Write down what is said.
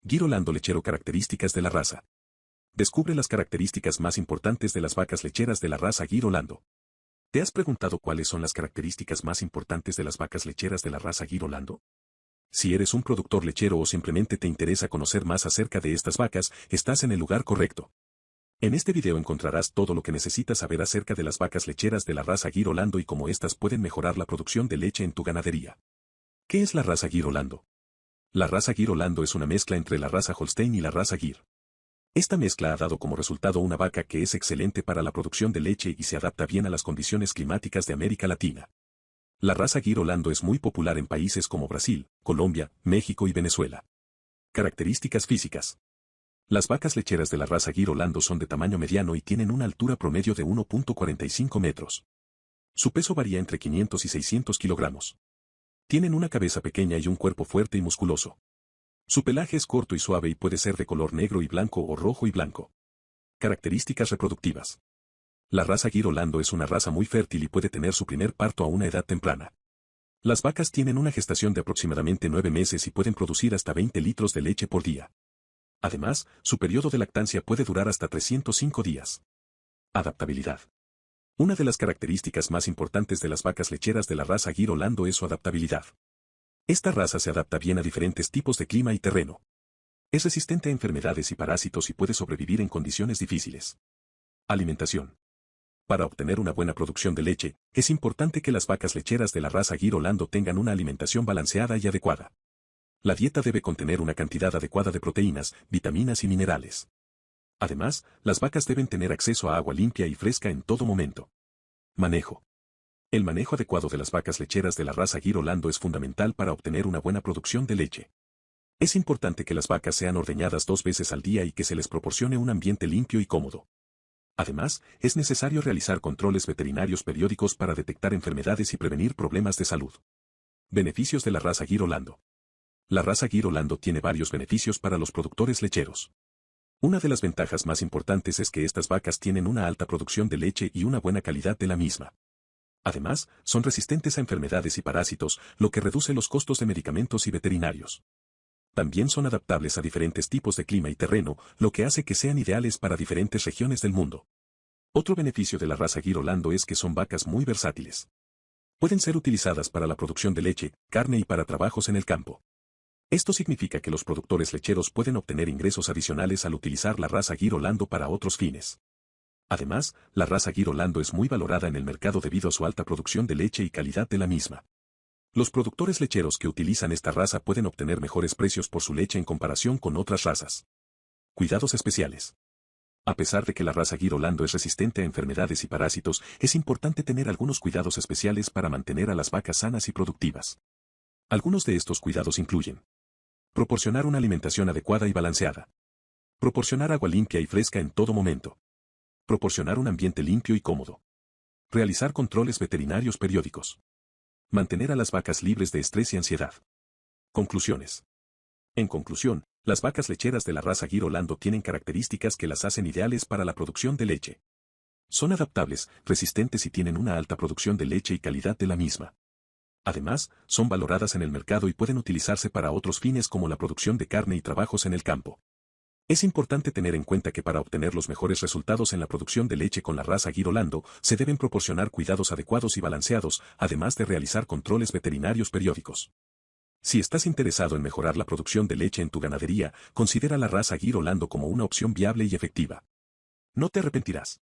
Girolando lechero. Características de la raza. Descubre las características más importantes de las vacas lecheras de la raza Girolando. ¿Te has preguntado cuáles son las características más importantes de las vacas lecheras de la raza Girolando? Si eres un productor lechero o simplemente te interesa conocer más acerca de estas vacas, estás en el lugar correcto. En este video encontrarás todo lo que necesitas saber acerca de las vacas lecheras de la raza Girolando y cómo éstas pueden mejorar la producción de leche en tu ganadería. ¿Qué es la raza Girolando? La raza Girolando es una mezcla entre la raza Holstein y la raza Gir. Esta mezcla ha dado como resultado una vaca que es excelente para la producción de leche y se adapta bien a las condiciones climáticas de América Latina. La raza Girolando es muy popular en países como Brasil, Colombia, México y Venezuela. Características físicas. Las vacas lecheras de la raza Girolando son de tamaño mediano y tienen una altura promedio de 1.45 metros. Su peso varía entre 500 y 600 kilogramos. Tienen una cabeza pequeña y un cuerpo fuerte y musculoso. Su pelaje es corto y suave y puede ser de color negro y blanco o rojo y blanco. Características reproductivas. La raza Girolando es una raza muy fértil y puede tener su primer parto a una edad temprana. Las vacas tienen una gestación de aproximadamente 9 meses y pueden producir hasta 20 litros de leche por día. Además, su periodo de lactancia puede durar hasta 305 días. Adaptabilidad. Una de las características más importantes de las vacas lecheras de la raza Girolando es su adaptabilidad. Esta raza se adapta bien a diferentes tipos de clima y terreno. Es resistente a enfermedades y parásitos y puede sobrevivir en condiciones difíciles. Alimentación. Para obtener una buena producción de leche, es importante que las vacas lecheras de la raza Girolando tengan una alimentación balanceada y adecuada. La dieta debe contener una cantidad adecuada de proteínas, vitaminas y minerales. Además, las vacas deben tener acceso a agua limpia y fresca en todo momento. Manejo. El manejo adecuado de las vacas lecheras de la raza Girolando es fundamental para obtener una buena producción de leche. Es importante que las vacas sean ordeñadas 2 veces al día y que se les proporcione un ambiente limpio y cómodo. Además, es necesario realizar controles veterinarios periódicos para detectar enfermedades y prevenir problemas de salud. Beneficios de la raza Girolando. La raza Girolando tiene varios beneficios para los productores lecheros. Una de las ventajas más importantes es que estas vacas tienen una alta producción de leche y una buena calidad de la misma. Además, son resistentes a enfermedades y parásitos, lo que reduce los costos de medicamentos y veterinarios. También son adaptables a diferentes tipos de clima y terreno, lo que hace que sean ideales para diferentes regiones del mundo. Otro beneficio de la raza Girolando es que son vacas muy versátiles. Pueden ser utilizadas para la producción de leche, carne y para trabajos en el campo. Esto significa que los productores lecheros pueden obtener ingresos adicionales al utilizar la raza Girolando para otros fines. Además, la raza Girolando es muy valorada en el mercado debido a su alta producción de leche y calidad de la misma. Los productores lecheros que utilizan esta raza pueden obtener mejores precios por su leche en comparación con otras razas. Cuidados especiales. A pesar de que la raza Girolando es resistente a enfermedades y parásitos, es importante tener algunos cuidados especiales para mantener a las vacas sanas y productivas. Algunos de estos cuidados incluyen: proporcionar una alimentación adecuada y balanceada. Proporcionar agua limpia y fresca en todo momento. Proporcionar un ambiente limpio y cómodo. Realizar controles veterinarios periódicos. Mantener a las vacas libres de estrés y ansiedad. Conclusiones. En conclusión, las vacas lecheras de la raza Girolando tienen características que las hacen ideales para la producción de leche. Son adaptables, resistentes y tienen una alta producción de leche y calidad de la misma. Además, son valoradas en el mercado y pueden utilizarse para otros fines como la producción de carne y trabajos en el campo. Es importante tener en cuenta que para obtener los mejores resultados en la producción de leche con la raza Girolando, se deben proporcionar cuidados adecuados y balanceados, además de realizar controles veterinarios periódicos. Si estás interesado en mejorar la producción de leche en tu ganadería, considera la raza Girolando como una opción viable y efectiva. No te arrepentirás.